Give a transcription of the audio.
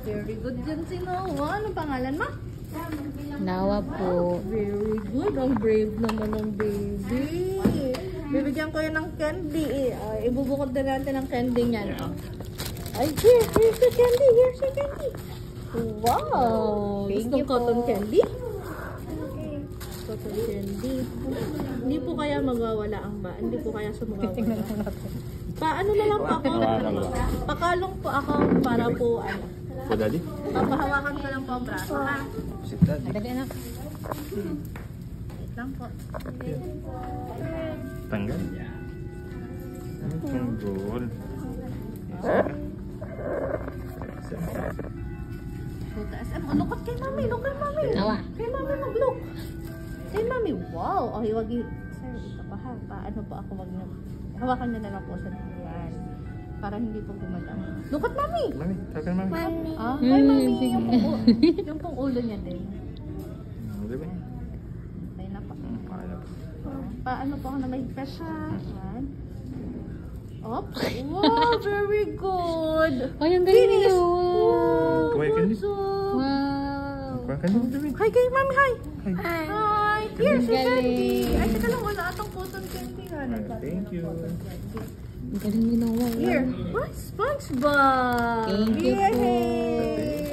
Very good dyan si Noah. Anong pangalan mo? Nawa po. Very good. Ang brave naman ng baby. Bibigyan ko yan ng candy. Ibubukod na natin ang candy niyan. Ay, here's the candy. Here's the candy. Wow! Gusto cotton candy? Cotton candy. Hindi po kaya magwawala ang ba? Hindi po kaya sumawawala. Paano na lang po ako? Pakalong po ako para po ano. Po, Daddy? Papahawakan ko lang po ang braso, ha? Sit, Daddy. Dali anak. Wait lang po. Tanggal. Tanggol. Puta SM. Oh, lukot kay mami. Look kay mami. Nawa. Kay mami mag-look. Kay mami. Wow. Oh, wag y... Sir, ito pa ha. Paano po ako wag niyo? Hawakan niyo na lang po sa yan. Para hindi po gumalaw. Lukot mami. Mami, tagal mami. Ah, kay mami. Yung pong ulo niya din. Diba? Ay na po. Kaya. Paano po ako na may siya? Yan. Op. Wow, very good. Ay, ang galing Finish. nyo. Wow, Kuya, candy. good job. Wow. Kuya, candy, Daddy. Hi kay mami, hi. Hi. Hi. Here's your candy. Galing. Ay, teka lang, wala atong cotton candy. Thank you. Ang galing nyo, Nawa. Here. What? SpongeBob. Thank you po. Yay.